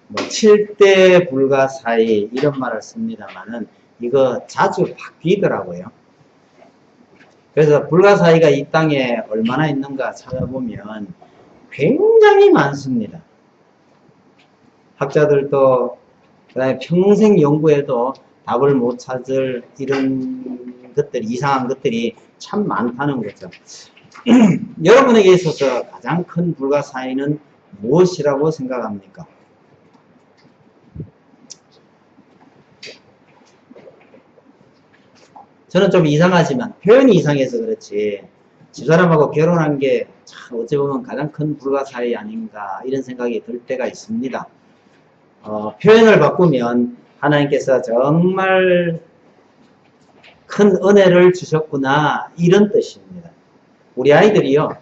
뭐 7대 불가사의 이런 말을 씁니다만은 이거 자주 바뀌더라고요. 그래서 불가사의가 이 땅에 얼마나 있는가 찾아보면 굉장히 많습니다. 학자들도 그다음에 평생 연구해도 답을 못 찾을 이런 것들, 이상한 것들이 참 많다는 거죠. 여러분에게 있어서 가장 큰 불가사의는 무엇이라고 생각합니까? 저는 좀 이상하지만 표현이 이상해서 그렇지 집사람하고 결혼한 게 참 어찌 보면 가장 큰 불가사의 아닌가 이런 생각이 들 때가 있습니다. 표현을 바꾸면 하나님께서 정말 큰 은혜를 주셨구나 이런 뜻입니다. 우리 아이들이요,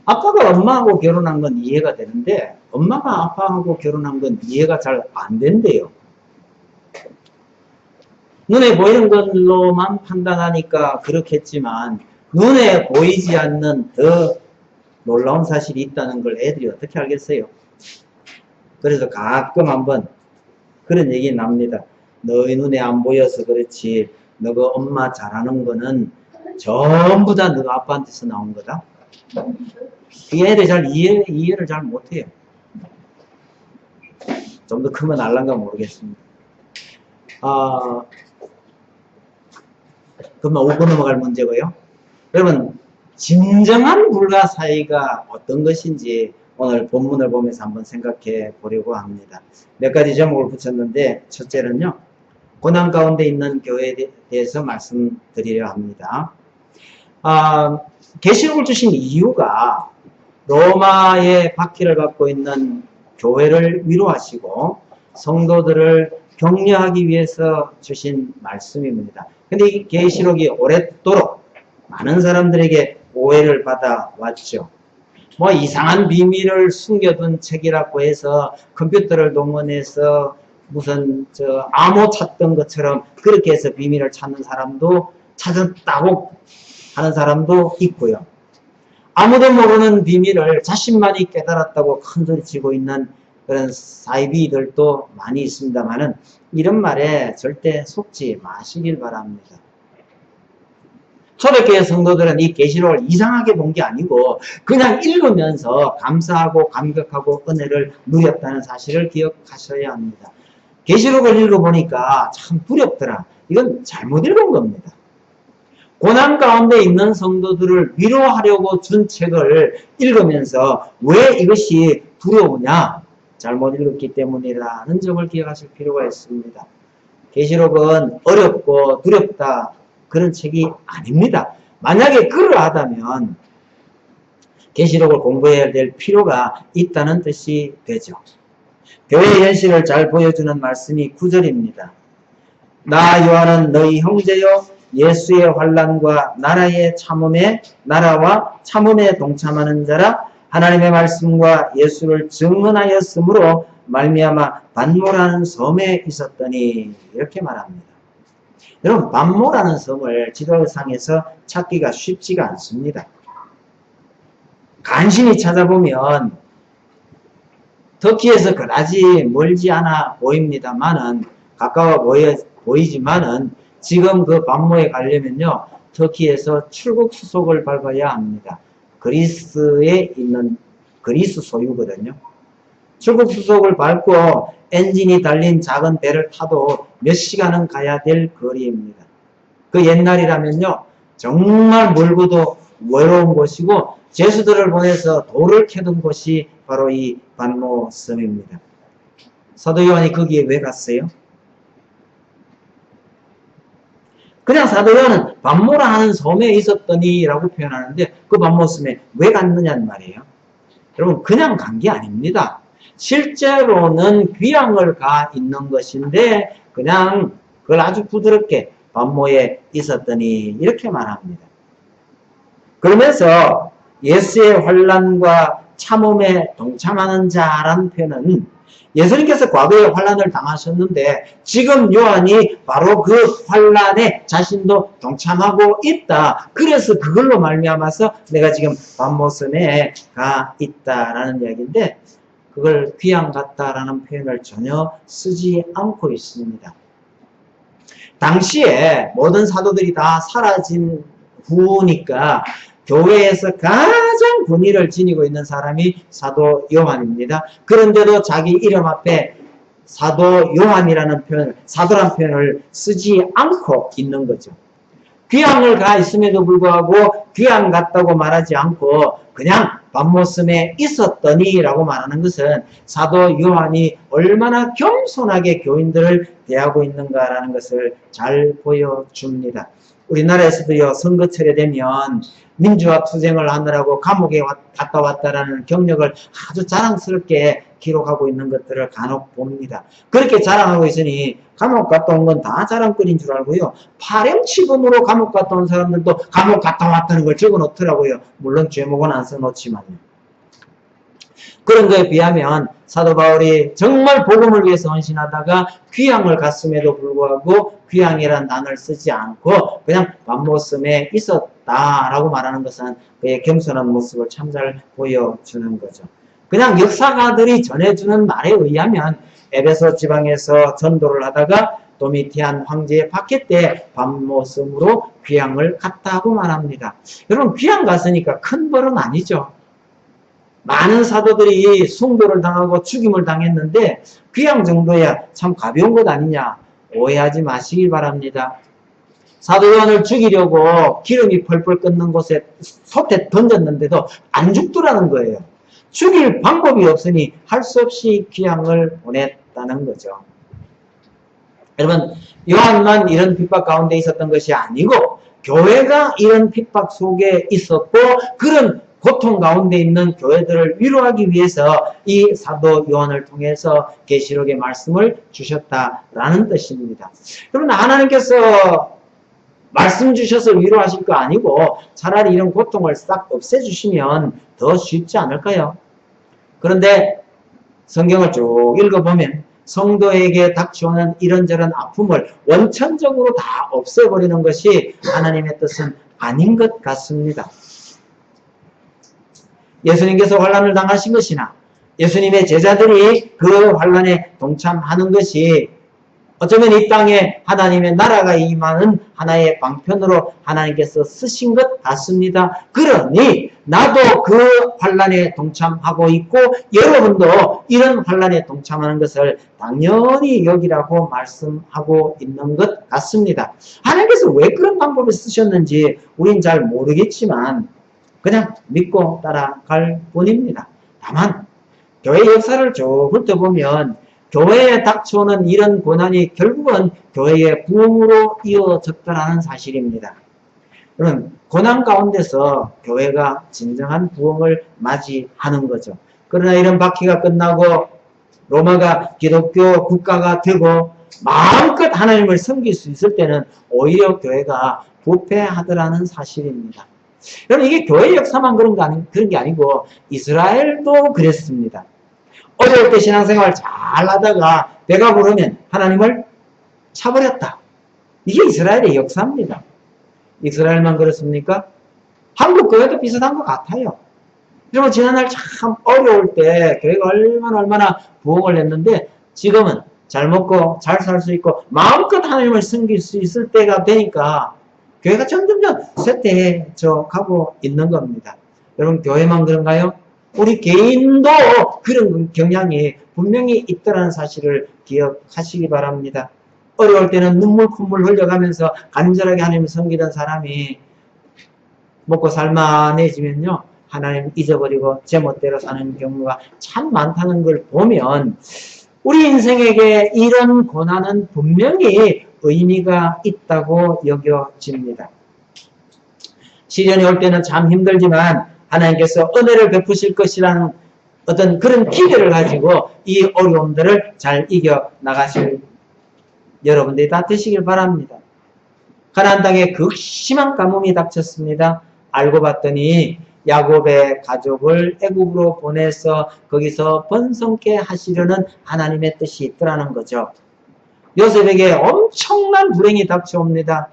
아빠가 엄마하고 결혼한 건 이해가 되는데 엄마가 아빠하고 결혼한 건 이해가 잘 안 된대요. 눈에 보이는 걸로만 판단하니까 그렇겠지만 눈에 보이지 않는 더 놀라운 사실이 있다는 걸 애들이 어떻게 알겠어요? 그래서 가끔 한번 그런 얘기 납니다. 너희 눈에 안 보여서 그렇지 너가 엄마 잘하는 거는 전부 다 너가 아빠한테서 나온 거다. 이 애들이 잘 이해를 잘 못해요. 좀 더 크면 알란가 모르겠습니다. 그러면 5분 넘어갈 문제고요. 여러분, 진정한 불가사의가 어떤 것인지 오늘 본문을 보면서 한번 생각해 보려고 합니다. 몇 가지 제목을 붙였는데 첫째는요, 고난 가운데 있는 교회에 대해서 말씀드리려 합니다. 계시록을 주신 이유가 로마의 박해를 받고 있는 교회를 위로하시고 성도들을 격려하기 위해서 주신 말씀입니다. 근데 이 계시록이 오랫도록 많은 사람들에게 오해를 받아왔죠. 뭐 이상한 비밀을 숨겨둔 책이라고 해서 컴퓨터를 동원해서 무슨 암호 찾던 것처럼 그렇게 해서 비밀을 찾는 사람도 찾았다고 하는 사람도 있고요. 아무도 모르는 비밀을 자신만이 깨달았다고 큰소리치고 있는 그런 사이비들도 많이 있습니다만은 이런 말에 절대 속지 마시길 바랍니다. 초대교회 성도들은 이 계시록을 이상하게 본 게 아니고 그냥 읽으면서 감사하고 감격하고 은혜를 누렸다는 사실을 기억하셔야 합니다. 계시록을 읽어보니까 참 두렵더라. 이건 잘못 읽은 겁니다. 고난 가운데 있는 성도들을 위로하려고 준 책을 읽으면서 왜 이것이 두려우냐? 잘못 읽었기 때문이라는 점을 기억하실 필요가 있습니다. 계시록은 어렵고 두렵다 그런 책이 아닙니다. 만약에 그러하다면 계시록을 공부해야 될 필요가 있다는 뜻이 되죠. 교회의 현실을 잘 보여주는 말씀이 9절입니다. 나 요한은 너희 형제요 예수의 환난과 나라와 참음에 동참하는 자라 하나님의 말씀과 예수를 증언하였으므로 말미암아 반모라는 섬에 있었더니 이렇게 말합니다. 여러분, 반모라는 섬을 지도상에서 찾기가 쉽지가 않습니다. 간신히 찾아보면 터키에서 그다지 멀지 않아 보입니다만은 가까워 보이지만은 지금 그 반모에 가려면요 터키에서 출국 수속을 밟아야 합니다. 그리스에 있는 그리스 소유거든요. 출국 수속을 밟고 엔진이 달린 작은 배를 타도 몇 시간은 가야 될 거리입니다. 그 옛날이라면요 정말 멀고도 외로운 곳이고 제수들을 보내서 돌을 캐던 곳이 바로 이 반모 섬입니다. 사도 요한이 거기에 왜 갔어요? 그냥 사도 요한은 반모라 하는 섬에 있었더니 라고 표현하는데 그 반모 섬에 왜 갔느냐는 말이에요. 여러분 그냥 간 게 아닙니다. 실제로는 귀향을 가 있는 것인데 그냥 그걸 아주 부드럽게 반모에 있었더니 이렇게 말합니다. 그러면서 예수의 환난과 참음에 동참하는 자라는 표현은 예수님께서 과거에 환난을 당하셨는데 지금 요한이 바로 그 환난에 자신도 동참하고 있다. 그래서 그걸로 말미암아서 내가 지금 반모섬에 가 있다라는 이야기인데 그걸 귀양 같다라는 표현을 전혀 쓰지 않고 있습니다. 당시에 모든 사도들이 다 사라진 후니까 교회에서 가장 권위를 지니고 있는 사람이 사도 요한입니다. 그런데도 자기 이름 앞에 사도 요한이라는 표현을, 사도란 표현을 쓰지 않고 있는 거죠. 귀양을 가 있음에도 불구하고 귀양 같다고 말하지 않고 그냥 밤모섬에 있었더니 라고 말하는 것은 사도 요한이 얼마나 겸손하게 교인들을 대하고 있는가라는 것을 잘 보여줍니다. 우리나라에서도요, 선거철에 되면 민주화 투쟁을 하느라고 감옥에 갔다 왔다라는 경력을 아주 자랑스럽게 기록하고 있는 것들을 간혹 봅니다. 그렇게 자랑하고 있으니 감옥 갔다 온 건 다 자랑거리인 줄 알고요. 파렴치범으로 감옥 갔다 온 사람들도 감옥 갔다 왔다는 걸 적어 놓더라고요. 물론 제목은 안 써놓지만요. 그런 거에 비하면 사도 바울이 정말 복음을 위해서 헌신하다가 귀양을 갔음에도 불구하고 귀양이라는 단어를 쓰지 않고 그냥 밤모섬에 있었다라고 말하는 것은 그의 겸손한 모습을 참 잘 보여주는 거죠. 그냥 역사가들이 전해주는 말에 의하면 에베소 지방에서 전도를 하다가 도미티안 황제의 박해 때 밤모섬으로 귀양을 갔다고 말합니다. 여러분, 귀양 갔으니까 큰 벌은 아니죠. 많은 사도들이 숭배를 당하고 죽임을 당했는데 귀양 정도야 참 가벼운 것 아니냐, 오해하지 마시길 바랍니다. 사도 요한을 죽이려고 기름이 펄펄 끓는 곳에 솥에 던졌는데도 안 죽더라는 거예요. 죽일 방법이 없으니 할 수 없이 귀양을 보냈다는 거죠. 여러분, 요한만 이런 핍박 가운데 있었던 것이 아니고 교회가 이런 핍박 속에 있었고 그런 고통 가운데 있는 교회들을 위로하기 위해서 이 사도 요한을 통해서 계시록의 말씀을 주셨다라는 뜻입니다. 여러분, 하나님께서 말씀 주셔서 위로하실 거 아니고 차라리 이런 고통을 싹 없애주시면 더 쉽지 않을까요? 그런데 성경을 쭉 읽어보면 성도에게 닥쳐오는 이런저런 아픔을 원천적으로 다 없애버리는 것이 하나님의 뜻은 아닌 것 같습니다. 예수님께서 환난을 당하신 것이나 예수님의 제자들이 그 환난에 동참하는 것이 어쩌면 이 땅에 하나님의 나라가 임하는 하나의 방편으로 하나님께서 쓰신 것 같습니다. 그러니 나도 그 환난에 동참하고 있고 여러분도 이런 환난에 동참하는 것을 당연히 여기라고 말씀하고 있는 것 같습니다. 하나님께서 왜 그런 방법을 쓰셨는지 우린 잘 모르겠지만 그냥 믿고 따라갈 뿐입니다. 다만 교회 역사를 쭉 훑어보면 교회에 닥쳐오는 이런 고난이 결국은 교회의 부흥으로 이어졌다는 사실입니다. 그럼 고난 가운데서 교회가 진정한 부흥을 맞이하는 거죠. 그러나 이런 박해가 끝나고 로마가 기독교 국가가 되고 마음껏 하나님을 섬길 수 있을 때는 오히려 교회가 부패하더라는 사실입니다. 여러분, 이게 교회 역사만 그런 게 아니고 이스라엘도 그랬습니다. 어려울 때 신앙생활 잘 하다가 배가 부르면 하나님을 차버렸다. 이게 이스라엘의 역사입니다. 이스라엘만 그렇습니까? 한국 교회도 비슷한 것 같아요. 여러분, 지난날 참 어려울 때 교회가 얼마나 부흥을 했는데 지금은 잘 먹고 잘 살 수 있고 마음껏 하나님을 섬길 수 있을 때가 되니까 교회가 점점점 쇠퇴해져 가고 있는 겁니다. 여러분, 교회만 그런가요? 우리 개인도 그런 경향이 분명히 있다는 사실을 기억하시기 바랍니다. 어려울 때는 눈물 콧물 흘려가면서 간절하게 하나님을 섬기던 사람이 먹고 살만해지면요, 하나님 잊어버리고 제멋대로 사는 경우가 참 많다는 걸 보면 우리 인생에게 이런 고난은 분명히 의미가 있다고 여겨집니다. 시련이 올 때는 참 힘들지만 하나님께서 은혜를 베푸실 것이라는 어떤 그런 기대를 가지고 이 어려움들을 잘 이겨나가실 여러분들이 다 되시길 바랍니다. 가나안 땅에 극심한 가뭄이 닥쳤습니다. 알고 봤더니 야곱의 가족을 애굽으로 보내서 거기서 번성케 하시려는 하나님의 뜻이 있더라는 거죠. 요셉에게 엄청난 불행이 닥쳐옵니다.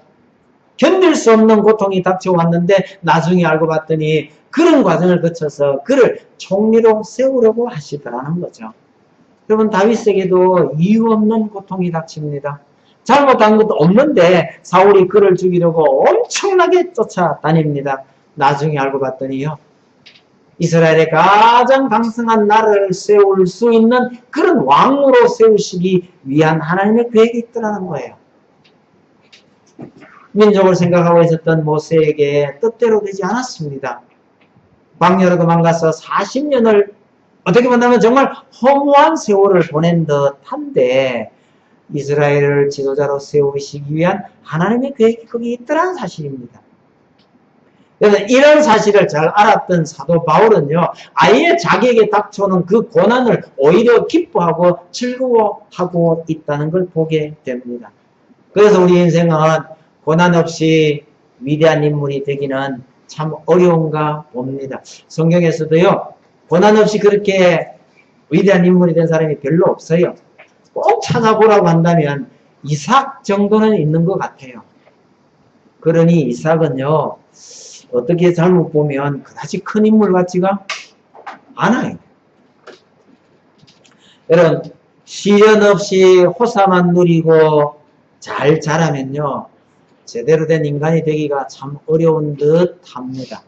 견딜 수 없는 고통이 닥쳐왔는데 나중에 알고 봤더니 그런 과정을 거쳐서 그를 총리로 세우려고 하시더라는 거죠. 여러분, 다윗에게도 이유 없는 고통이 닥칩니다. 잘못한 것도 없는데 사울이 그를 죽이려고 엄청나게 쫓아다닙니다. 나중에 알고 봤더니요, 이스라엘의 가장 강성한 나라를 세울 수 있는 그런 왕으로 세우시기 위한 하나님의 계획이 있더라는 거예요. 민족을 생각하고 있었던 모세에게 뜻대로 되지 않았습니다. 광야로 도망가서 40년을 어떻게 본다면 정말 허무한 세월을 보낸 듯한데 이스라엘을 지도자로 세우시기 위한 하나님의 계획이 거기 있더라는 사실입니다. 그래서 이런 사실을 잘 알았던 사도 바울은요, 아예 자기에게 닥쳐오는 그 고난을 오히려 기뻐하고 즐거워하고 있다는 걸 보게 됩니다. 그래서 우리 인생은 고난 없이 위대한 인물이 되기는 참 어려운가 봅니다. 성경에서도요, 고난 없이 그렇게 위대한 인물이 된 사람이 별로 없어요. 꼭 찾아보라고 한다면 이삭 정도는 있는 것 같아요. 그러니 이삭은요, 어떻게 잘못 보면 그다지 큰 인물 같지가 않아요. 여러분, 시련 없이 호사만 누리고 잘 자라면요, 제대로 된 인간이 되기가 참 어려운 듯 합니다.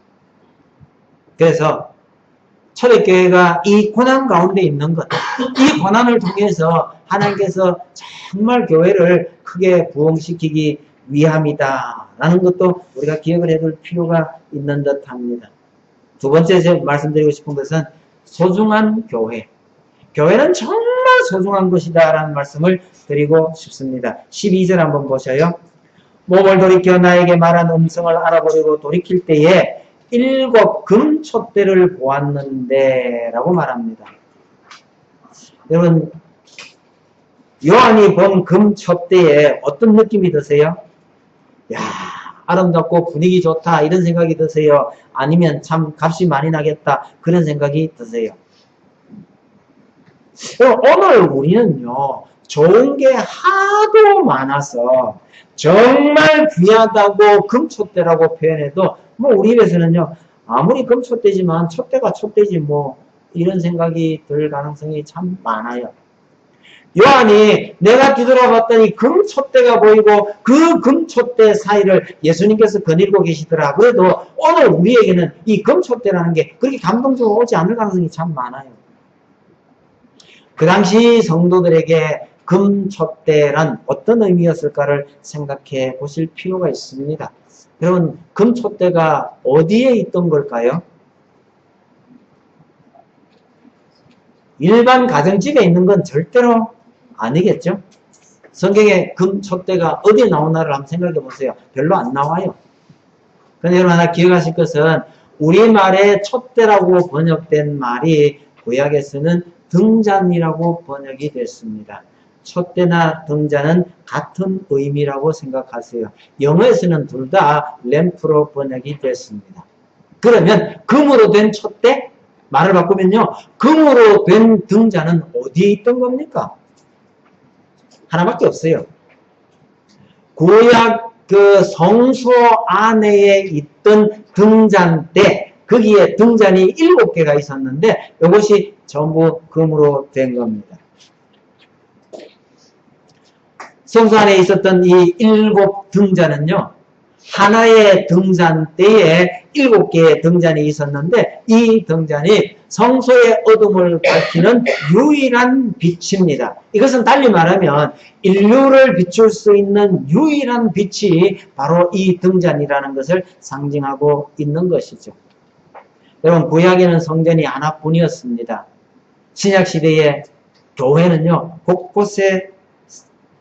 그래서 초대교회가 이 고난 가운데 있는 것, 이 고난을 통해서 하나님께서 정말 교회를 크게 부흥시키기 위함이다 라는 것도 우리가 기억을 해둘 필요가 있는 듯 합니다. 두 번째 제가 말씀드리고 싶은 것은 소중한 교회. 교회는 정말 소중한 것이다 라는 말씀을 드리고 싶습니다. 12절 한번 보셔요. 몸을 돌이켜 나에게 말한 음성을 알아보려고 돌이킬 때에 7 금촛대를 보았는데 라고 말합니다. 여러분, 요한이 본 금촛대에 어떤 느낌이 드세요? 야, 아름답고 분위기 좋다 이런 생각이 드세요? 아니면 참 값이 많이 나겠다 그런 생각이 드세요? 오늘 우리는요, 좋은 게 하도 많아서 정말 귀하다고 금촛대라고 표현해도 뭐 우리 입에서는요, 아무리 금촛대지만 촛대가 촛대지 뭐 이런 생각이 들 가능성이 참 많아요. 요한이 내가 뒤돌아봤더니 금촛대가 보이고 그 금촛대 사이를 예수님께서 거닐고 계시더라. 그래도 오늘 우리에게는 이 금촛대라는 게 그렇게 감동적으로 오지 않을 가능성이 참 많아요. 그 당시 성도들에게 금촛대란 어떤 의미였을까를 생각해 보실 필요가 있습니다. 여러분, 금촛대가 어디에 있던 걸까요? 일반 가정집에 있는 건 절대로 아니겠죠? 성경에 금촛대가 어디에 나오나를 한번 생각해 보세요. 별로 안 나와요. 그런데 여러분 하나 기억하실 것은 우리말에 촛대라고 번역된 말이 구약에서는 등잔이라고 번역이 됐습니다. 촛대나 등잔은 같은 의미라고 생각하세요. 영어에서는 둘 다 램프로 번역이 됐습니다. 그러면 금으로 된 촛대? 말을 바꾸면요, 금으로 된 등잔은 어디에 있던 겁니까? 하나밖에 없어요. 구약 그 성소 안에 있던 등잔대, 거기에 등잔이 7개가 있었는데 이것이 전부 금으로 된 겁니다. 성소 안에 있었던 이 7 등잔은요, 하나의 등잔대에 7개의 등잔이 있었는데 이 등잔이 성소의 어둠을 밝히는 유일한 빛입니다. 이것은 달리 말하면 인류를 비출 수 있는 유일한 빛이 바로 이 등잔이라는 것을 상징하고 있는 것이죠. 여러분, 구약에는 성전이 하나뿐이었습니다. 신약시대의 교회는요, 곳곳에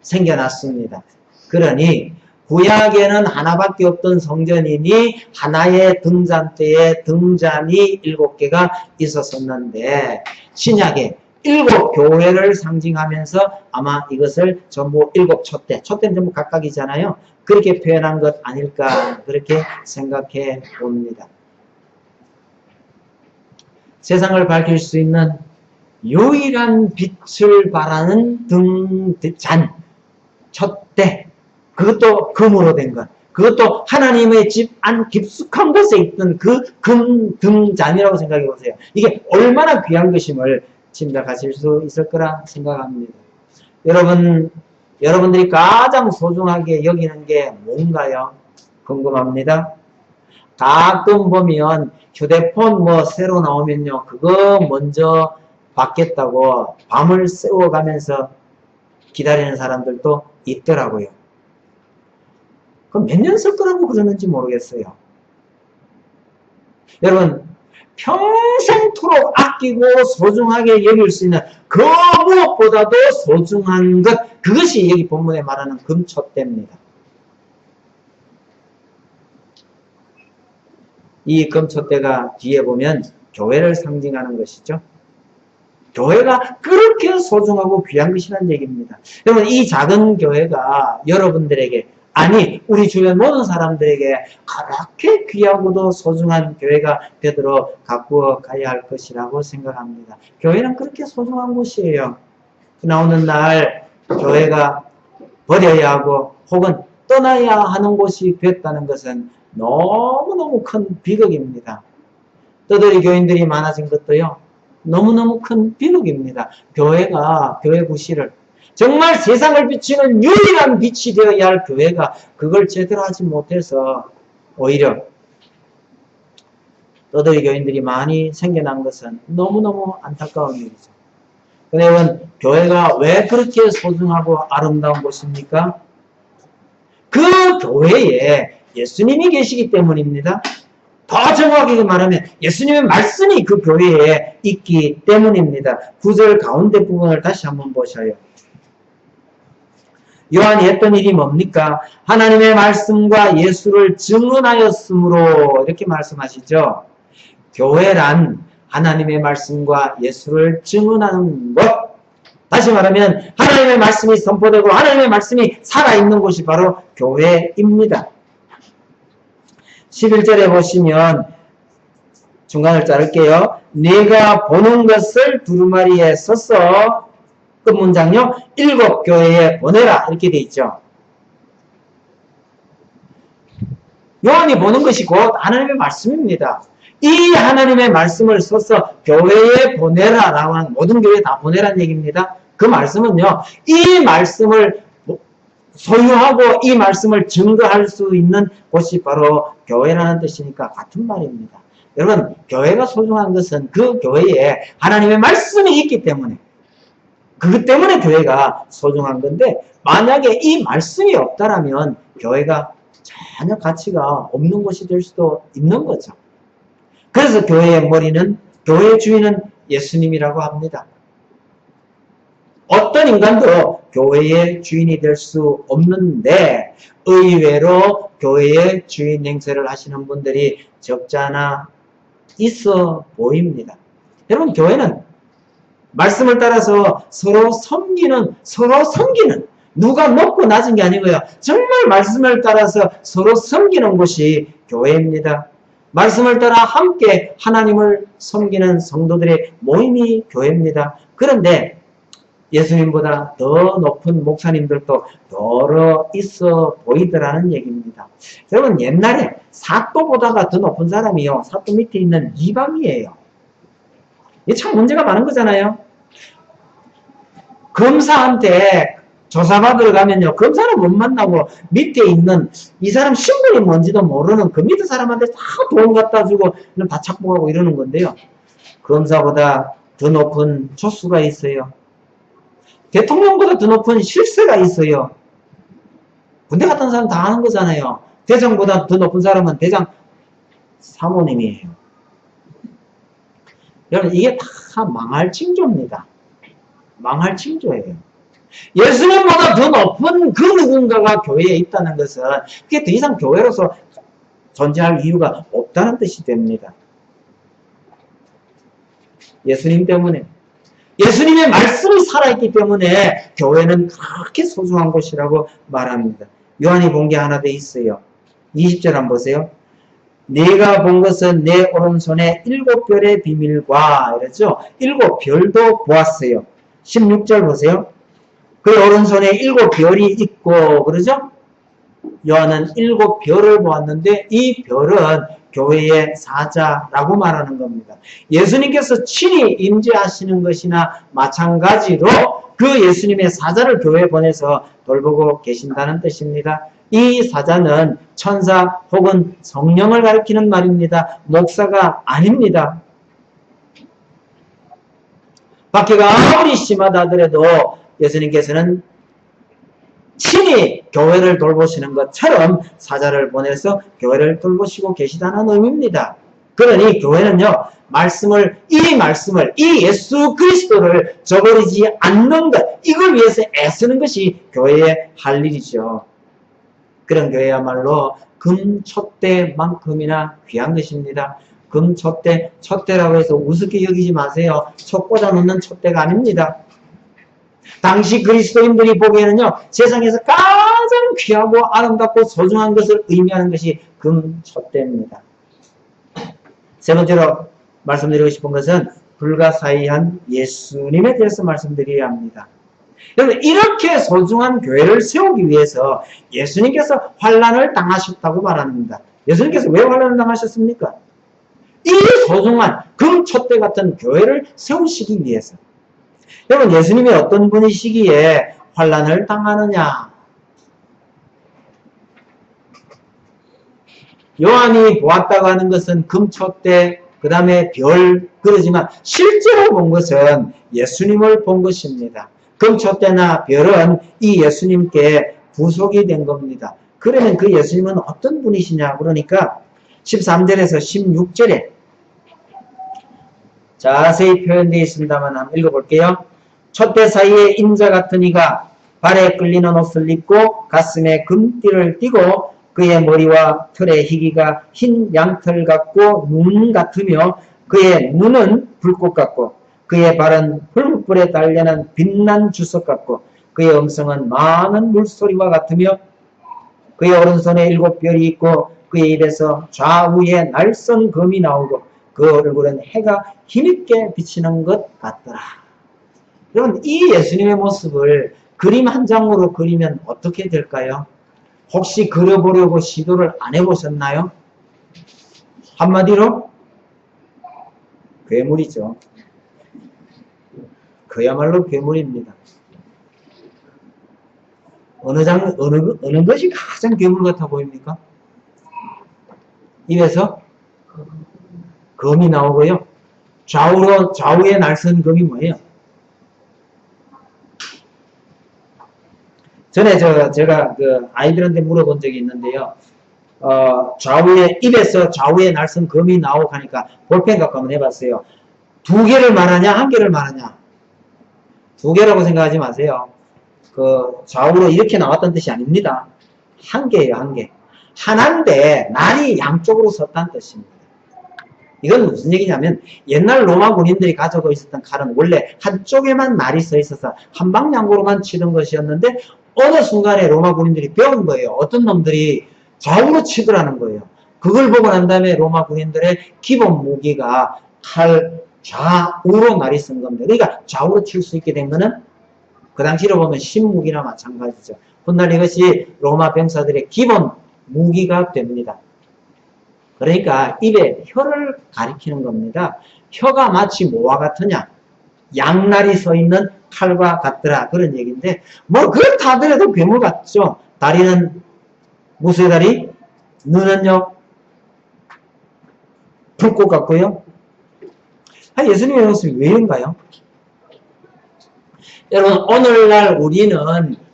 생겨났습니다. 그러니 구약에는 하나밖에 없던 성전이니 하나의 등잔대에 등잔이 7개가 있었었는데 신약에 7 교회를 상징하면서 아마 이것을 전부 7 촛대, 촛대는 전부 각각이잖아요. 그렇게 표현한 것 아닐까 그렇게 생각해 봅니다. 세상을 밝힐 수 있는 유일한 빛을 발하는 등잔, 촛대, 그것도 금으로 된 것. 그것도 하나님의 집 안 깊숙한 곳에 있던 그 금등잔이라고 생각해 보세요. 이게 얼마나 귀한 것임을 짐작하실 수 있을 거라 생각합니다. 여러분들이 가장 소중하게 여기는 게 뭔가요? 궁금합니다. 가끔 보면 휴대폰 새로 나오면요, 그거 먼저 받겠다고 밤을 새워가면서 기다리는 사람들도 있더라고요. 그럼 몇 년 쓸 거라고 그러는지 모르겠어요. 여러분, 평생토록 아끼고 소중하게 여길 수 있는 그 무엇보다도 소중한 것, 그것이 여기 본문에 말하는 금촛대입니다. 이 금촛대가 뒤에 보면 교회를 상징하는 것이죠. 교회가 그렇게 소중하고 귀한 것이라는 얘기입니다. 여러분, 이 작은 교회가 여러분들에게, 아니 우리 주변 모든 사람들에게 그렇게 귀하고도 소중한 교회가 되도록 가꾸어 가야 할 것이라고 생각합니다. 교회는 그렇게 소중한 곳이에요. 나오는 날 교회가 버려야 하고 혹은 떠나야 하는 곳이 됐다는 것은 너무너무 큰 비극입니다. 떠돌이 교인들이 많아진 것도요, 너무너무 큰 비극입니다. 교회가, 교회 구실을, 정말 세상을 비추는 유일한 빛이 되어야 할 교회가 그걸 제대로 하지 못해서 오히려 떠돌이 교인들이 많이 생겨난 것은 너무너무 안타까운 일이죠. 여러분, 교회가 왜 그렇게 소중하고 아름다운 곳입니까? 그 교회에 예수님이 계시기 때문입니다. 더 정확하게 말하면 예수님의 말씀이 그 교회에 있기 때문입니다. 9절 가운데 부분을 다시 한번 보셔요. 요한이 했던 일이 뭡니까? 하나님의 말씀과 예수를 증언하였으므로, 이렇게 말씀하시죠. 교회란 하나님의 말씀과 예수를 증언하는 것. 다시 말하면 하나님의 말씀이 선포되고 하나님의 말씀이 살아있는 곳이 바로 교회입니다. 11절에 보시면, 중간을 자를게요. 네가 보는 것을 두루마리에 써서, 끝 문장요, 7 교회에 보내라, 이렇게 돼 있죠. 요한이 보는 것이 곧 하나님의 말씀입니다. 이 하나님의 말씀을 써서 교회에 보내라라고 하는, 모든 교회에 다 보내라는 얘기입니다. 그 말씀은요, 이 말씀을 소유하고 이 말씀을 증거할 수 있는 곳이 바로 교회라는 뜻이니까 같은 말입니다. 여러분, 교회가 소중한 것은 그 교회에 하나님의 말씀이 있기 때문에, 그것 때문에 교회가 소중한 건데, 만약에 이 말씀이 없다라면 교회가 전혀 가치가 없는 곳이 될 수도 있는 거죠. 그래서 교회의 머리는, 교회의 주인은 예수님이라고 합니다. 어떤 인간도 교회의 주인이 될 수 없는데 의외로 교회의 주인 행세를 하시는 분들이 적지 않아 있어 보입니다. 여러분, 교회는 말씀을 따라서 서로 섬기는, 누가 높고 낮은 게 아니고요, 정말 말씀을 따라서 서로 섬기는 곳이 교회입니다. 말씀을 따라 함께 하나님을 섬기는 성도들의 모임이 교회입니다. 그런데 예수님보다 더 높은 목사님들도 여러 있어 보이더라는 얘기입니다. 여러분, 옛날에 사또보다가 더 높은 사람이요, 사또 밑에 있는 이방이에요. 이게 참 문제가 많은 거잖아요. 검사한테 조사받으러 가면요, 검사는 못 만나고 밑에 있는 이 사람 신분이 뭔지도 모르는 그 밑에 사람한테 다 돈 갖다 주고 다 착복하고 이러는 건데요, 검사보다 더 높은 조수가 있어요. 대통령보다 더 높은 실세가 있어요. 군대 갔던 사람 다 아는 거잖아요. 대장보다 더 높은 사람은 대장 사모님이에요. 여러분, 이게 다 망할 징조입니다. 망할 징조예요. 예수님보다 더 높은 그 누군가가 교회에 있다는 것은 그게 더 이상 교회로서 존재할 이유가 없다는 뜻이 됩니다. 예수님 때문에, 예수님의 말씀이 살아있기 때문에 교회는 그렇게 소중한 곳이라고 말합니다. 요한이 본 게 하나 더 있어요. 20절 한번 보세요. 네가 본 것은 내 오른손에 7별의 비밀과, 이랬죠. 7별도 보았어요. 16절 보세요. 그 오른손에 7별이 있고, 그러죠? 요한은 7별을 보았는데 이 별은 교회의 사자라고 말하는 겁니다. 예수님께서 친히 임재하시는 것이나 마찬가지로 그 예수님의 사자를 교회에 보내서 돌보고 계신다는 뜻입니다. 이 사자는 천사 혹은 성령을 가리키는 말입니다. 목사가 아닙니다. 박해가 아무리 심하다 하더라도 예수님께서는 친히 교회를 돌보시는 것처럼 사자를 보내서 교회를 돌보시고 계시다는 의미입니다. 그러니 교회는요, 이 예수 그리스도를 저버리지 않는 것, 이걸 위해서 애쓰는 것이 교회의 할 일이죠. 그런 교회야말로 금촛대만큼이나 귀한 것입니다. 금촛대, 촛대라고 해서 우습게 여기지 마세요. 촛 꽂아놓는 촛대가 아닙니다. 당시 그리스도인들이 보기에는요, 세상에서 가장 귀하고 아름답고 소중한 것을 의미하는 것이 금촛대입니다. 세 번째로 말씀드리고 싶은 것은 불가사의한 예수님에 대해서 말씀드려야 합니다. 여러분, 이렇게 소중한 교회를 세우기 위해서 예수님께서 환난을 당하셨다고 말합니다. 예수님께서 왜 환난을 당하셨습니까? 이 소중한 금촛대 같은 교회를 세우시기 위해서. 여러분, 예수님이 어떤 분이시기에 환난을 당하느냐? 요한이 보았다고 하는 것은 금촛대, 그 다음에 별, 그러지만 실제로 본 것은 예수님을 본 것입니다. 금촛대나 별은 이 예수님께 부속이 된 겁니다. 그러면 그 예수님은 어떤 분이시냐? 그러니까 13절에서 16절에 자세히 표현되어 있습니다만 한번 읽어볼게요. 촛대 사이에 인자 같은 이가 발에 끌리는 옷을 입고 가슴에 금띠를 띠고 그의 머리와 털의 희기가 흰 양털 같고 눈 같으며 그의 눈은 불꽃 같고 그의 발은 풀불에 달려는 빛난 주석 같고 그의 음성은 많은 물소리와 같으며 그의 오른손에 7별이 있고 그의 입에서 좌우에 날선 검이 나오고 그 얼굴은 해가 힘있게 비치는 것 같더라. 여러분, 이 예수님의 모습을 그림 한 장으로 그리면 어떻게 될까요? 혹시 그려보려고 시도를 안 해보셨나요? 한마디로 괴물이죠. 그야말로 괴물입니다. 어느 것이 가장 괴물 같아 보입니까? 입에서 검이 나오고요. 좌우에 날선 검이 뭐예요? 전에 제가 그 아이들한테 물어본 적이 있는데요. 입에서 좌우에 날선 검이 나오고 하니까 볼펜 갖고 한번 해봤어요. 2개를 말하냐, 1개를 말하냐? 2개라고 생각하지 마세요. 그 좌우로 이렇게 나왔다는 뜻이 아닙니다. 1개예요, 1개. 하나인데 날이 양쪽으로 섰다는 뜻입니다. 이건 무슨 얘기냐면 옛날 로마 군인들이 가지고 있었던 칼은 원래 한쪽에만 날이 서 있어서 한 방향으로만 치던 것이었는데 어느 순간에 로마 군인들이 배운 거예요. 어떤 놈들이 좌우로 치더라는 거예요. 그걸 보고 난 다음에 로마 군인들의 기본 무기가 칼 좌우로 날이 쓴 겁니다. 그러니까 좌우로 칠 수 있게 된 거는 그 당시로 보면 신무기나 마찬가지죠. 훗날 이것이 로마 병사들의 기본 무기가 됩니다. 그러니까 입에 혀를 가리키는 겁니다. 혀가 마치 뭐와 같으냐? 양날이 서 있는 칼과 같더라. 그런 얘기인데 뭐 그렇다 하더라도 괴물 같죠. 다리는 무쇠 다리, 눈은요 불꽃 같고요. 예수님의 모습이 왜 이런가요? 여러분, 오늘날 우리는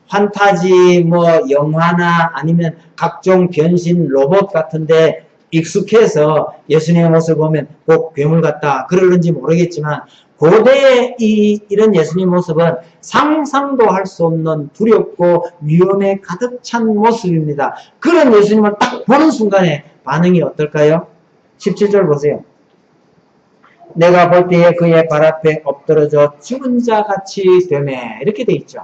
판타지 영화나 아니면 각종 변신 로봇 같은데 익숙해서 예수님의 모습을 보면 꼭 괴물 같다 그러는지 모르겠지만 고대의 이런 예수님 모습은 상상도 할 수 없는 두렵고 위험에 가득 찬 모습입니다. 그런 예수님을 딱 보는 순간에 반응이 어떨까요? 17절 보세요. 내가 볼 때에 그의 발 앞에 엎드러져 죽은 자 같이 되매 이렇게 돼 있죠.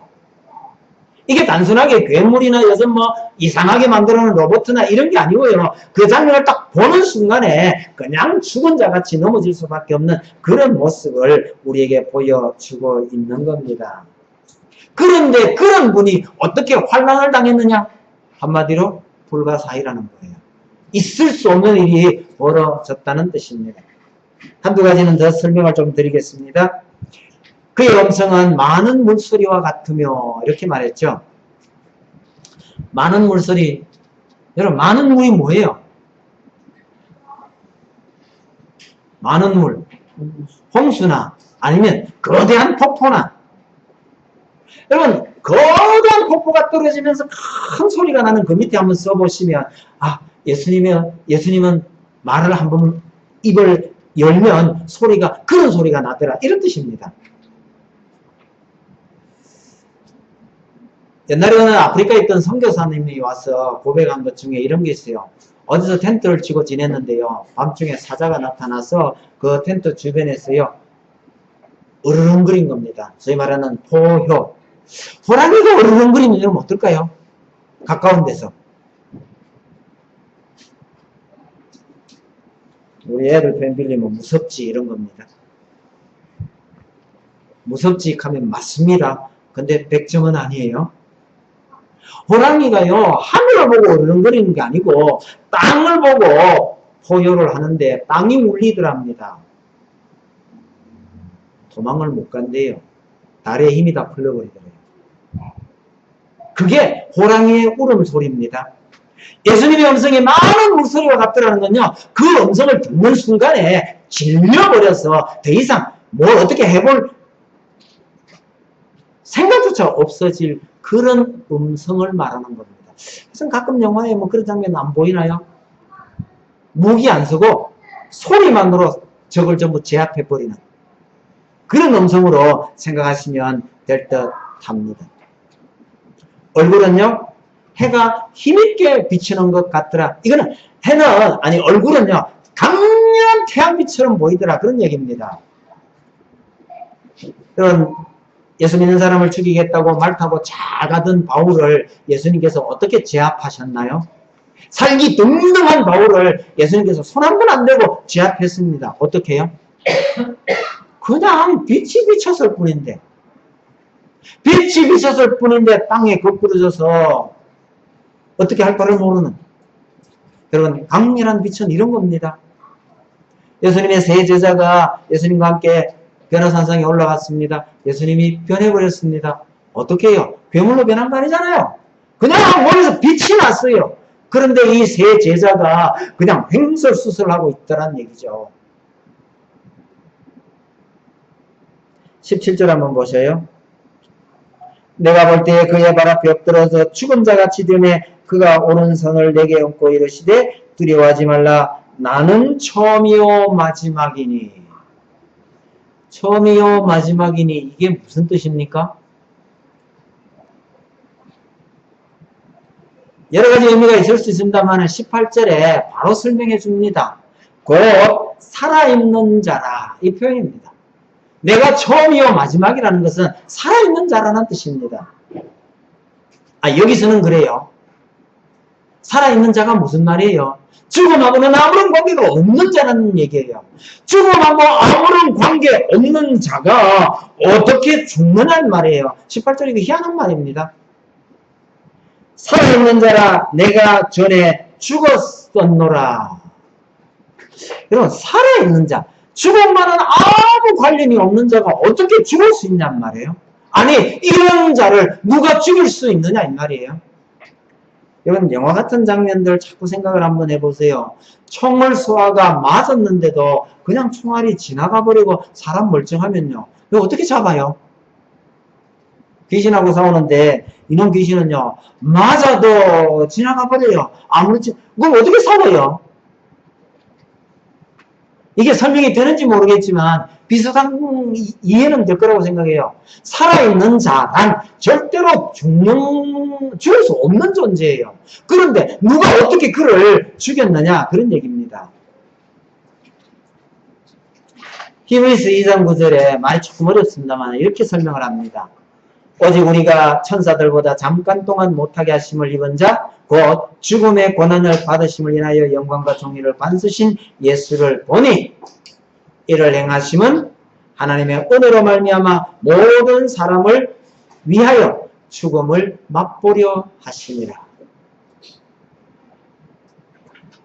이게 단순하게 괴물이나 요즘 이상하게 만들어놓은 로봇이나 이런 게 아니고요. 그 장면을 딱 보는 순간에 그냥 죽은 자 같이 넘어질 수밖에 없는 그런 모습을 우리에게 보여주고 있는 겁니다. 그런데 그런 분이 어떻게 환난을 당했느냐? 한마디로 불가사의라는 거예요. 있을 수 없는 일이 벌어졌다는 뜻입니다. 한두 가지는 더 설명을 좀 드리겠습니다. 그의 음성은 많은 물소리와 같으며 이렇게 말했죠. 많은 물소리, 여러분 많은 물이 뭐예요? 많은 물, 홍수나 아니면 거대한 폭포나, 여러분 거대한 폭포가 떨어지면서 큰 소리가 나는 그 밑에 한번 써보시면, 아, 예수님은 말을 한번 입을 열면 그런 소리가 나더라, 이런 뜻입니다. 옛날에는 아프리카에 있던 선교사님이 와서 고백한 것 중에 이런 게 있어요. 어디서 텐트를 치고 지냈는데요, 밤중에 사자가 나타나서 그 텐트 주변에서요 으르렁거린 겁니다. 소위 말하는 포효. 호랑이가 으르렁거리면 여러분 어떨까요? 가까운 데서. 우리 애들 뱀 빌리면 무섭지, 이런 겁니다. 무섭지 하면 맞습니다. 근데 100점은 아니에요. 호랑이가요 하늘을 보고 으르렁거리는 게 아니고 땅을 보고 포효를 하는데 땅이 울리더랍니다. 도망을 못 간대요. 달의 힘이 다 풀려버리더래요. 그게 호랑이의 울음소리입니다. 예수님의 음성이 많은 물소리와 같더라는 건요, 그 음성을 듣는 순간에 질려버려서 더 이상 뭘 어떻게 해볼 생각조차 없어질 그런 음성을 말하는 겁니다. 그래서 가끔 영화에 뭐 그런 장면 안 보이나요? 무기 안 쓰고 소리만으로 적을 전부 제압해버리는 그런 음성으로 생각하시면 될 듯 합니다. 얼굴은요, 해가 힘있게 비치는 것 같더라. 이거는 얼굴은요, 강렬한 태양빛처럼 보이더라, 그런 얘기입니다. 여러분, 예수 믿는 사람을 죽이겠다고 말 타고 잘 가던 바울을 예수님께서 어떻게 제압하셨나요? 살기 둥둥한 바울을 예수님께서 손 한 번 안 대고 제압했습니다. 어떻게 해요? 그냥 빛이 비쳤을 뿐인데, 땅에 거꾸러져서 어떻게 할 바를 모르는, 여러분 강렬한 빛은 이런 겁니다. 예수님의 세 제자가 예수님과 함께 변화산상에 올라갔습니다. 예수님이 변해버렸습니다. 어떻게 해요? 괴물로 변한 거 아니잖아요. 그냥 머리에서 빛이 났어요. 그런데 이 세 제자가 그냥 횡설수설하고 있더란 얘기죠. 17절 한번 보셔요. 내가 볼 때에 그의 발 앞에 엎드러져 죽은 자같이 되매 그가 오른손을 내게 얹고 이르시되 두려워하지 말라. 나는 처음이요 마지막이니. 처음이요 마지막이니, 이게 무슨 뜻입니까? 여러 가지 의미가 있을 수 있습니다만 18절에 바로 설명해 줍니다. 곧 살아있는 자라, 이 표현입니다. 내가 처음이요 마지막이라는 것은 살아있는 자라는 뜻입니다. 여기서는 그래요. 살아있는 자가 무슨 말이에요? 죽음하고는 아무런 관계가 없는 자라는 얘기예요. 죽음하고 아무런 관계 없는 자가 어떻게 죽느냐는 말이에요. 18절이 그 희한한 말입니다. 살아있는 자라 내가 전에 죽었었노라. 여러분, 살아있는 자, 죽음과는 아무 관련이 없는 자가 어떻게 죽을 수 있냔 말이에요. 아니, 이런 자를 누가 죽일 수 있느냐 이 말이에요. 여러분, 영화 같은 장면들 자꾸 생각을 한번 해보세요. 총을 쏘아가 맞았는데도 그냥 총알이 지나가 버리고 사람 멀쩡하면요, 이거 어떻게 잡아요? 귀신하고 싸우는데 이놈 귀신은요, 맞아도 지나가 버려요. 그럼 어떻게 살아요? 이게 설명이 되는지 모르겠지만 비슷한 이해는 될 거라고 생각해요. 살아있는 자란 절대로 죽을 수 없는 존재예요. 그런데 누가 어떻게 그를 죽였느냐, 그런 얘기입니다. 히브리서 2장 9절에 말이 조금 어렵습니다만 이렇게 설명을 합니다. 오직 우리가 천사들보다 잠깐 동안 못하게 하심을 입은 자, 곧 죽음의 고난을 받으심을 인하여 영광과 정의를 받으신 예수를 보니 이를 행하심은 하나님의 은혜로 말미암아 모든 사람을 위하여 죽음을 맛보려 하심이라.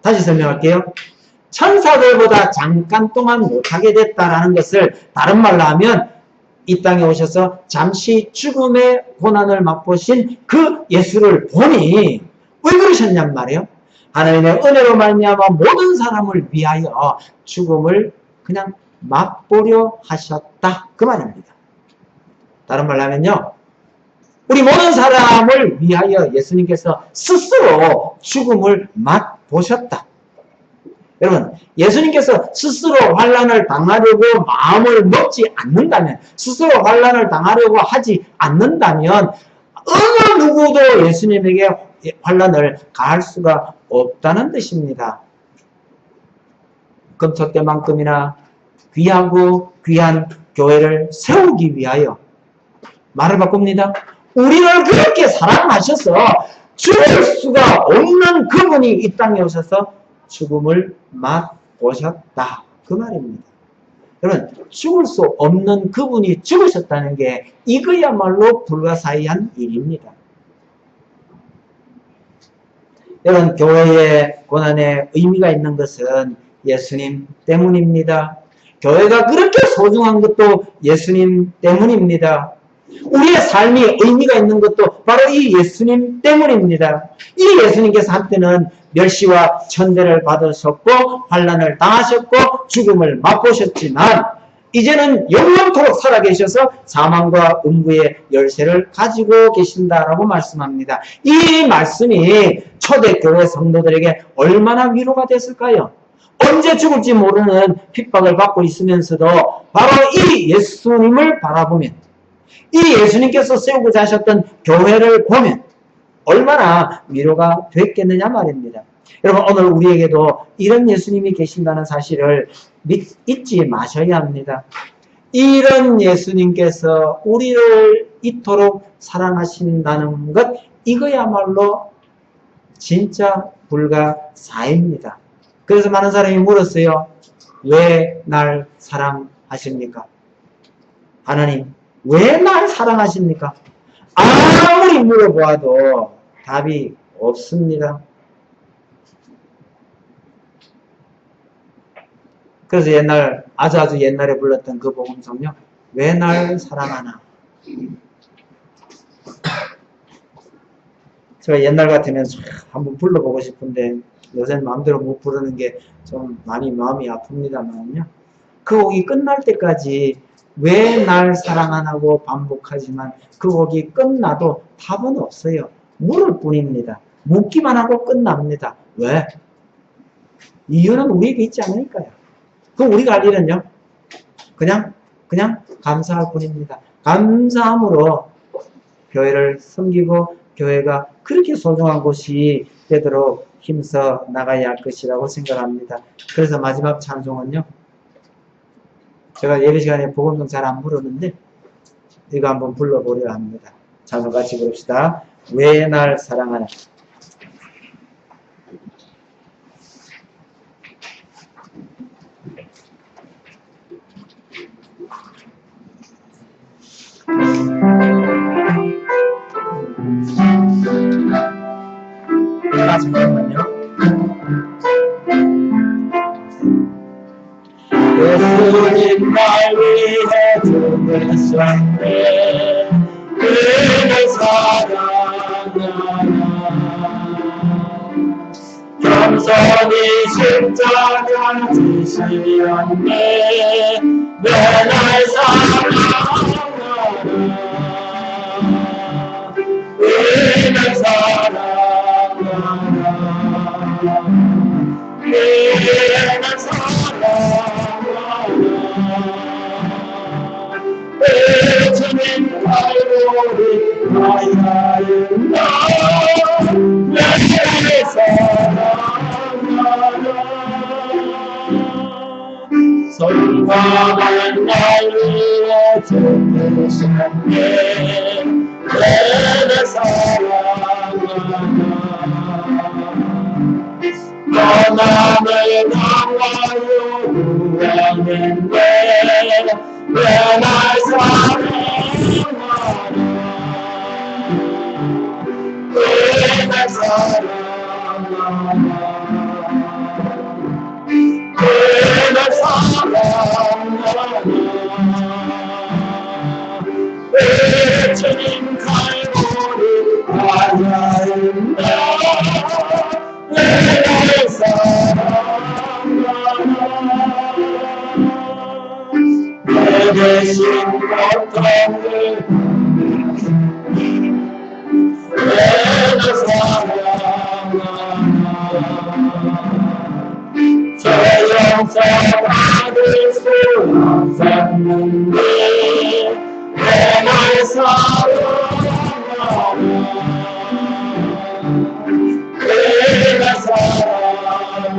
다시 설명할게요. 천사들보다 잠깐 동안 못하게 됐다라는 것을 다른 말로 하면 이 땅에 오셔서 잠시 죽음의 고난을 맛보신 그 예수를 보니 왜 그러셨냔 말이에요. 하나님의 은혜로 말미암아 모든 사람을 위하여 죽음을 그냥 맛보려 하셨다, 그 말입니다. 다른 말로 하면요, 우리 모든 사람을 위하여 예수님께서 스스로 죽음을 맛보셨다. 여러분, 예수님께서 스스로 환난을 당하려고 마음을 먹지 않는다면, 스스로 환난을 당하려고 하지 않는다면 어느 누구도 예수님에게 환난을 가할 수가 없다는 뜻입니다. 금토 때만큼이나 귀하고 귀한 교회를 세우기 위하여, 말을 바꿉니다. 우리를 그렇게 사랑하셔서 죽을 수가 없는 그분이 이 땅에 오셔서 죽음을 맛보셨다, 그 말입니다. 여러분, 죽을 수 없는 그분이 죽으셨다는 게 이거야말로 불가사의한 일입니다. 여러분, 교회의 고난에 의미가 있는 것은 예수님 때문입니다. 교회가 그렇게 소중한 것도 예수님 때문입니다. 우리의 삶이 의미가 있는 것도 바로 이 예수님 때문입니다. 이 예수님께서 한때는 멸시와 천대를 받으셨고 환난을 당하셨고 죽음을 맛보셨지만 이제는 영원토록 살아계셔서 사망과 음부의 열쇠를 가지고 계신다라고 말씀합니다. 이 말씀이 초대교회 성도들에게 얼마나 위로가 됐을까요? 언제 죽을지 모르는 핍박을 받고 있으면서도 바로 이 예수님을 바라보면, 이 예수님께서 세우고자 하셨던 교회를 보면 얼마나 위로가 됐겠느냐 말입니다. 여러분, 오늘 우리에게도 이런 예수님이 계신다는 사실을 잊지 마셔야 합니다. 이런 예수님께서 우리를 이토록 사랑하신다는 것, 이거야말로 진짜 불가사의입니다. 그래서 많은 사람이 물었어요. 왜 날 사랑하십니까? 하나님, 왜 날 사랑하십니까? 아무리 물어보아도 답이 없습니다. 그래서 아주 옛날에 불렀던 그 복음성요, 왜 날 사랑하나? 제가 옛날 같으면 한번 불러보고 싶은데 요새는 마음대로 못 부르는 게 좀 많이 마음이 아픕니다만요. 그 곡이 끝날 때까지 왜 날 사랑하나고 반복하지만 그 곡이 끝나도 답은 없어요. 물을 뿐입니다. 묻기만 하고 끝납니다. 왜? 이유는 우리에게 있지 않으니까요. 그럼 우리가 할 일은요, 그냥 감사할 뿐입니다. 감사함으로 교회를 섬기고 교회가 그렇게 소중한 곳이 되도록 힘써 나가야 할 것이라고 생각합니다. 그래서 마지막 찬송은요, 제가 예배 시간에 복음성 잘 안 부르는데 이거 한번 불러보려 합니다. 찬송 같이 부릅시다. 왜 날 사랑하나. 잠깐만요. 예수님 날 위해 죽으셨네. 그를 사랑하나. 겸손히 십자가 지시었네. 왜 날 사랑하나. 왜 날 사랑하나. 왜 날 사랑하나. 왜 주님 갈고리 하였나. 왜 날 사랑하나. 성광한 날 위해 죽으셨네. 왜 날 사랑하나. 떠남을 당하여 구원했네. 왜 날 사랑하나. 왜 날 사랑하나. 사랑하나 내 주님 갈고리 하나인가 내 사랑하나 내 대신 고통을 내가 사랑하나 저 용서받을 수 없었는데 내가 사랑하나 내가 사랑하나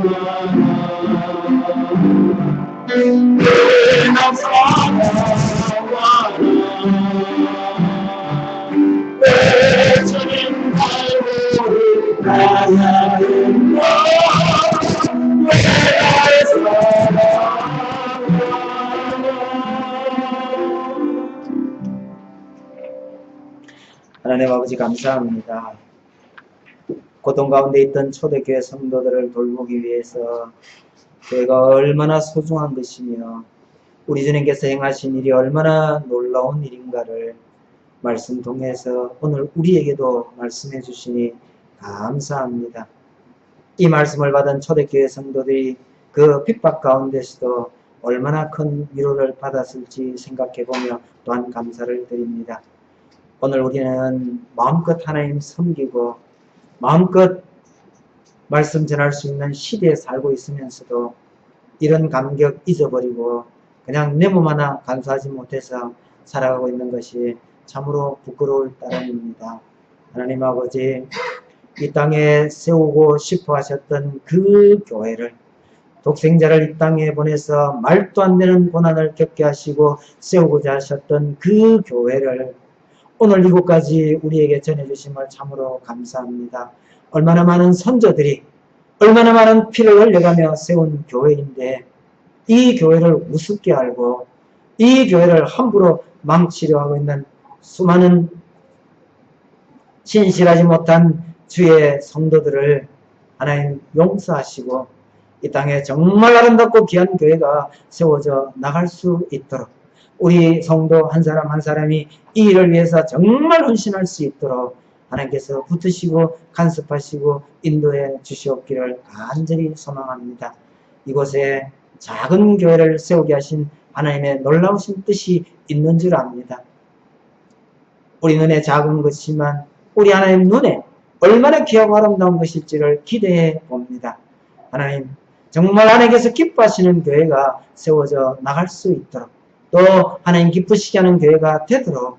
내가 사랑하나 내 주님 갈고리 하나인가 하나님 아버지 감사합니다. 고통 가운데 있던 초대교회 성도들을 돌보기 위해서 교회가 얼마나 소중한 것이며 우리 주님께서 행하신 일이 얼마나 놀라운 일인가를 말씀 통해서 오늘 우리에게도 말씀해 주시니 감사합니다. 이 말씀을 받은 초대교회 성도들이 그 핍박 가운데서도 얼마나 큰 위로를 받았을지 생각해보며 또한 감사를 드립니다. 오늘 우리는 마음껏 하나님 섬기고 마음껏 말씀 전할 수 있는 시대에 살고 있으면서도 이런 감격 잊어버리고 그냥 내 몸 하나 간수하지 못해서 살아가고 있는 것이 참으로 부끄러울 따름입니다. 하나님 아버지, 이 땅에 세우고 싶어 하셨던 그 교회를 독생자를 이 땅에 보내서 말도 안 되는 고난을 겪게 하시고 세우고자 하셨던 그 교회를 오늘 이곳까지 우리에게 전해주심을 참으로 감사합니다. 얼마나 많은 선조들이 얼마나 많은 피를 흘려가며 세운 교회인데 이 교회를 우습게 알고 이 교회를 함부로 망치려 하고 있는 수많은 신실하지 못한 주의 성도들을 하나님 용서하시고 이 땅에 정말 아름답고 귀한 교회가 세워져 나갈 수 있도록 우리 성도 한 사람 한 사람이 이 일을 위해서 정말 헌신할 수 있도록 하나님께서 붙으시고 간섭하시고 인도해 주시옵기를 간절히 소망합니다. 이곳에 작은 교회를 세우게 하신 하나님의 놀라우신 뜻이 있는 줄 압니다. 우리 눈에 작은 것이지만 우리 하나님 눈에 얼마나 귀하고 아름다운 것일지를 기대해 봅니다. 하나님, 정말 하나님께서 기뻐하시는 교회가 세워져 나갈 수 있도록 또 하나님 기쁘시게 하는 교회가 되도록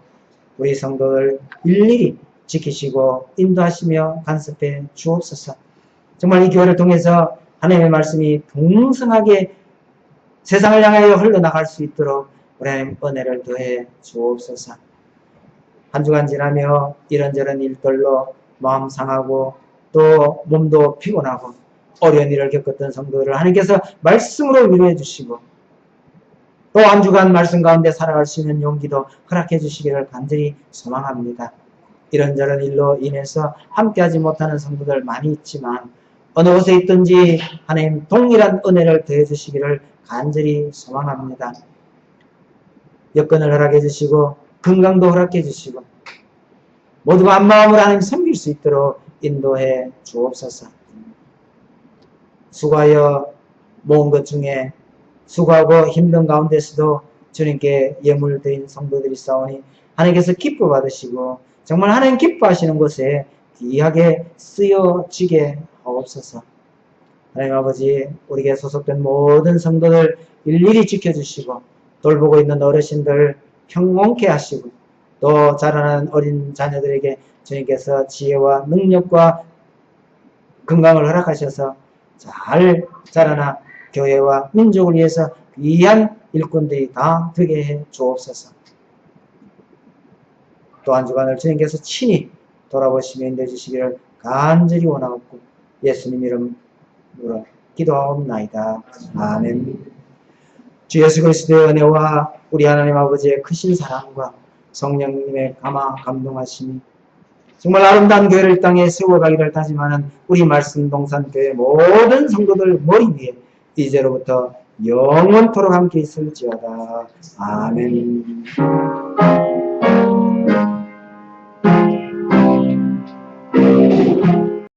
우리 성도들 일일이 지키시고 인도하시며 간섭해 주옵소서. 정말 이 교회를 통해서 하나님의 말씀이 풍성하게 세상을 향하여 흘러나갈 수 있도록 우리 하나님 은혜를 더해 주옵소서. 한 주간 지나며 이런저런 일들로 마음 상하고 또 몸도 피곤하고 어려운 일을 겪었던 성도들을 하나님께서 말씀으로 위로해 주시고 또 한 주간 말씀 가운데 살아갈 수 있는 용기도 허락해 주시기를 간절히 소망합니다. 이런저런 일로 인해서 함께하지 못하는 성도들 많이 있지만 어느 곳에 있든지 하나님 동일한 은혜를 더해 주시기를 간절히 소망합니다. 여건을 허락해 주시고 건강도 허락해 주시고 모두가 한 마음으로 하나님 섬길 수 있도록 인도해 주옵소서. 수고하여 모은 것 중에 수고하고 힘든 가운데서도 주님께 예물을 드린 성도들이 싸우니 하나님께서 기뻐 받으시고 정말 하나님 기뻐하시는 곳에 귀하게 쓰여지게 하옵소서. 하나님 아버지, 우리에게 소속된 모든 성도들 일일이 지켜주시고 돌보고 있는 어르신들 평온케 하시고 또 자라나는 어린 자녀들에게 주님께서 지혜와 능력과 건강을 허락하셔서 잘 자라나 교회와 민족을 위해서 귀한 일꾼들이 다 되게 해 주옵소서. 또 한 주간을 주님께서 친히 돌아보시며 인도해 주시기를 간절히 원하옵고 예수님 이름으로 기도하옵나이다. 아멘. 주 예수 그리스도의 은혜와 우리 하나님 아버지의 크신 사랑과 성령님의 감화 감동하심이 정말 아름다운 교회를 이 땅에 세워가기를 다짐하는 우리 말씀 동산교회 모든 성도들 머리 위에 이제로부터 영원토록 함께 있을지어다. 아멘.